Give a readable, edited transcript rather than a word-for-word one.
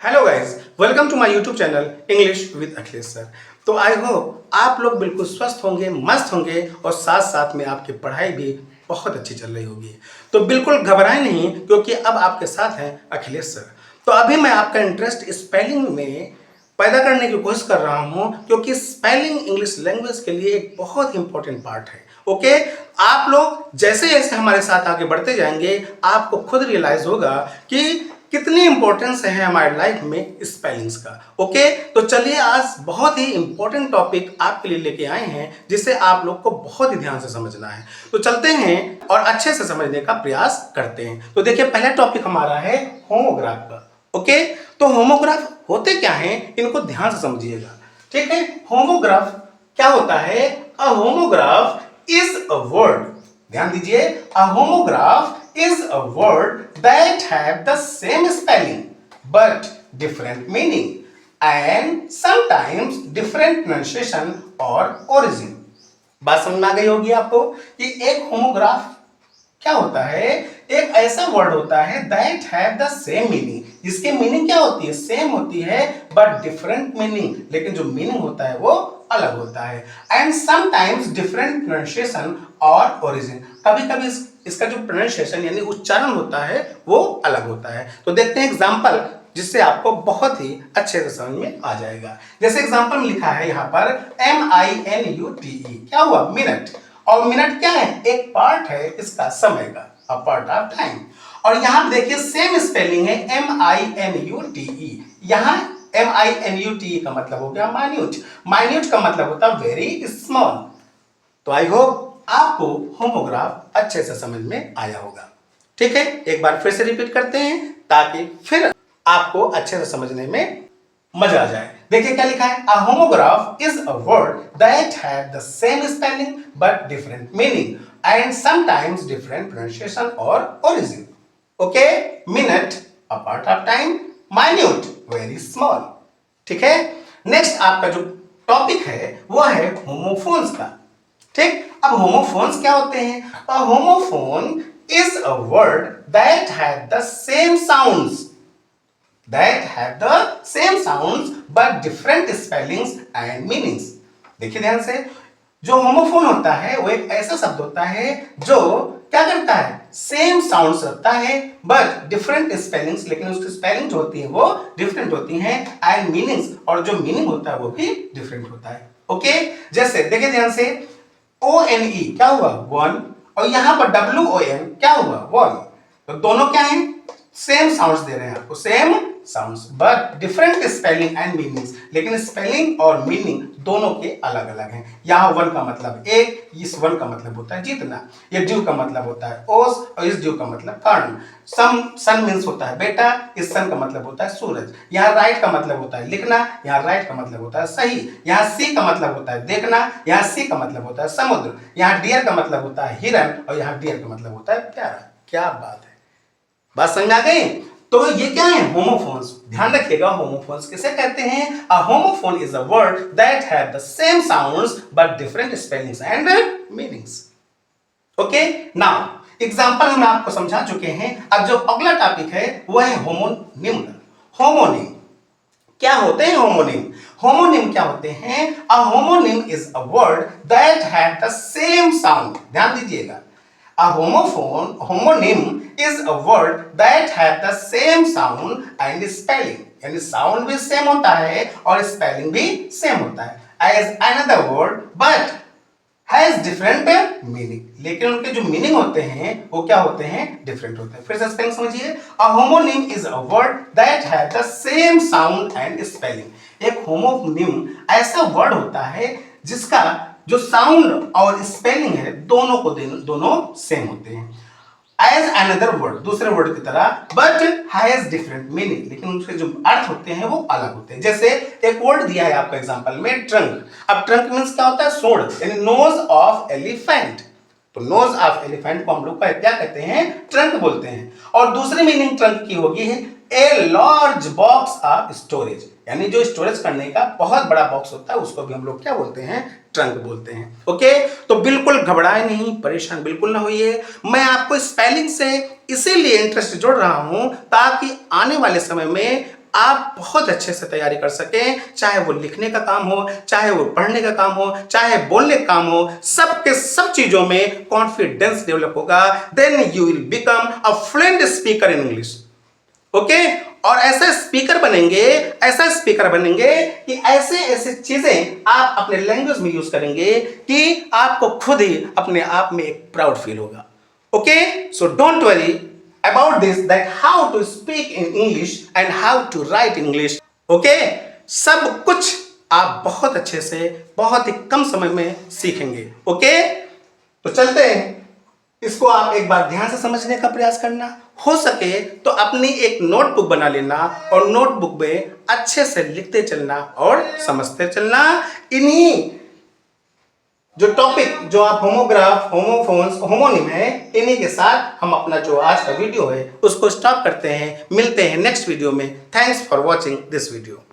Hello guys, welcome to my YouTube channel English with Akhilesh sir. तो I hope आप लोग बिल्कुल स्वस्थ होंगे, मस्त होंगे और साथ साथ में आपकी पढ़ाई भी बहुत अच्छी चल रही होगी। तो बिल्कुल घबराएं नहीं, क्योंकि अब आपके साथ हैं अखिलेश सर। तो अभी मैं आपका इंटरेस्ट स्पेलिंग में पैदा करने की कोशिश कर रहा हूं, क्योंकि स्पेलिंग इंग्लिश लैंग्वेज के लिए एक बहुत इंपॉर्टेंट पार्ट है। ओके, आप लोग जैसे जैसे हमारे साथ आगे बढ़ते जाएंगे, आपको खुद रियलाइज होगा कि कितनी इंपॉर्टेंस है हमारे लाइफ में स्पेलिंग्स का। ओके, तो चलिए आज बहुत ही इंपॉर्टेंट टॉपिक आपके लिए लेके आए हैं, जिसे आप लोग को बहुत ही ध्यान से समझना है। तो चलते हैं और अच्छे से समझने का प्रयास करते हैं। तो देखिए, पहला टॉपिक हमारा है होमोग्राफ का। ओके, तो होमोग्राफ होते क्या हैं, इनको ध्यान से समझिएगा। ठीक है, होमोग्राफ क्या होता है? A homograph is a word, ध्यान दीजिए, अ homograph is a word that have the same spelling but different meaning and sometimes different pronunciation or origin। बात समझ में आ गई होगी आपको कि एक होमोग्राफ क्या होता है? एक ऐसा वर्ड होता है that have the same meaning, जिसकी मीनिंग क्या होती है? सेम होती है, बट डिफरेंट मीनिंग, लेकिन जो मीनिंग होता है वो अलग होता है। एंड समटाइम्स डिफरेंट प्रोनाउंसिएशन और ओरिजिन, कभी कभी इसका जो प्रोनाउंसिएशन यानी उच्चारण होता है वो अलग होता है। तो देखते हैं एग्जाम्पल, जिससे आपको बहुत ही अच्छे से समझ में आ जाएगा। जैसे एग्जाम्पल में लिखा है यहाँ पर MINUTE, क्या हुआ? मिनट। और मिनट क्या है? एक पार्ट है इसका समय का, अ पार्ट ऑफ टाइम। और यहां देखिए सेम स्पेलिंग है MINUTE। यहां MINUTE का मतलब हो गया माइन्यूट। माइन्यूट का मतलब होता है वेरी स्मॉल। तो आई होप आपको होमोग्राफ अच्छे से समझ में आया होगा। ठीक है, एक बार फिर से रिपीट करते हैं ताकि फिर आपको अच्छे से समझने में मजा आ जाए। देखिए क्या लिखा है? A homograph is a word that have the same spelling but different meaning and sometimes different pronunciation और origin. Okay, minute a part of time, minute very small. ठीक है, नेक्स्ट आपका जो टॉपिक है वो है होमोफोन्स का। ठीक, अब होमोफोन्स क्या होते हैं? A homophone is a word that have the same sounds but different spellings and meanings। देखिए ध्यान से, जो होमोफोन होता है वो एक ऐसा शब्द होता है जो क्या करता है? सेम साउंड्स रखता है बट डिफरेंट स्पेलिंग्स, लेकिन उसकी स्पेलिंग जो होती है वो डिफरेंट होती है, एंड मीनिंग्स, और जो मीनिंग होता है वो भी डिफरेंट होता है। ओके, जैसे देखिए ध्यान से, ONE क्या हुआ? वन, और यहां पर WON क्या हुआ? वन। तो दोनों क्या है? सेम साउंड्स दे रहे हैं आपको, same sounds but different spelling and meanings, लेकिन स्पेलिंग और मीनिंग दोनों के अलग अलग हैं। यहाँ वन का मतलब एक, इस वन का मतलब होता है जीतना, ये ड्यू का मतलब होता है ओस, और इस ड्यू का मतलब कर्ण। सन मीन्स होता है बेटा, इस सन का मतलब होता है सूरज। यहाँ राइट का मतलब होता है लिखना, यहाँ राइट का मतलब होता है सही। यहाँ सी का मतलब होता है देखना, यहाँ सी का मतलब होता है समुद्र। यहाँ डियर का मतलब होता है हिरन, और यहाँ डियर का मतलब होता है प्यारा। क्या बात है, बात समझ आ गई? तो ये क्या है? होमोफोन्स। ध्यान रखिएगा, होमोफोन्स किसे कहते हैं? A homophone is a word that have the same sounds but different spellings and meanings. Okay, now example हम आपको समझा चुके हैं। अब जो अगला टॉपिक है वो है होमोनिम। होमोनिम क्या होते हैं? होमोनिम, होमोनिम क्या होते हैं? A homonym is a word that have the same sound, ध्यान दीजिएगा। A homonym is a word that have the same sound and spelling, यानी साउंड भी सेम होता है और स्पेलिंग भी सेम होता है as another word but has different meaning, लेकिन उनके जो मीनिंग होते हैं वो क्या होते हैं? डिफरेंट होते हैं। फिर से स्पेलिंग समझिए, a homonym is a word that have the same sound and spelling। एक होमोनिम ऐसा वर्ड होता है जिसका जो साउंड और स्पेलिंग है दोनों सेम होते हैं। एज अनदर वर्ड, दूसरे वर्ड की तरह, बट हैज डिफरेंट मीनिंग, लेकिन उसके जो अर्थ होते हैं वो अलग होते हैं। जैसे एक वर्ड दिया है आपको एग्जांपल में, ट्रंक। अब ट्रंक मींस क्या होता है? सूंड, यानी नोज ऑफ एलिफेंट। तो नोज ऑफ एलिफेंट को हम लोग क्या कहते हैं? ट्रंक बोलते हैं। और दूसरी मीनिंग ट्रंक की होगी है a large box of storage, यानी जो स्टोरेज करने का बहुत बड़ा बॉक्स होता है उसको भी हम लोग क्या बोलते हैं? ट्रंक बोलते हैं। ओके, तो बिल्कुल घबराए नहीं, परेशान बिल्कुल ना होइए। मैं आपको स्पेलिंग से इसीलिए इंटरेस्ट जोड़ रहा हूं ताकि आने वाले समय में आप बहुत अच्छे से तैयारी कर सकें, चाहे वो लिखने का काम हो, चाहे वो पढ़ने का काम हो, चाहे बोलने का काम हो, सब के सब चीजों में कॉन्फिडेंस डेवलप होगा। Then you will become a fluent speaker in English. Okay, और ऐसे स्पीकर बनेंगे, ऐसा स्पीकर बनेंगे कि ऐसे ऐसे चीजें आप अपने लैंग्वेज में यूज करेंगे कि आपको खुद ही अपने आप में एक प्राउड फील होगा। Okay, so don't worry about this, that how to speak in English and how to write English. Okay, सब कुछ आप बहुत अच्छे से बहुत ही कम समय में सीखेंगे। ओके, तो चलते हैं। इसको आप एक बार ध्यान से समझने का प्रयास करना, हो सके तो अपनी एक नोटबुक बना लेना और नोटबुक में अच्छे से लिखते चलना और समझते चलना। इन्हीं जो टॉपिक जो आप होमोग्राफ, होमोफोन्स, होमोनिम है, इन्हीं के साथ हम अपना जो आज का वीडियो है उसको स्टॉप करते हैं। मिलते हैं नेक्स्ट वीडियो में। Thanks for watching this video.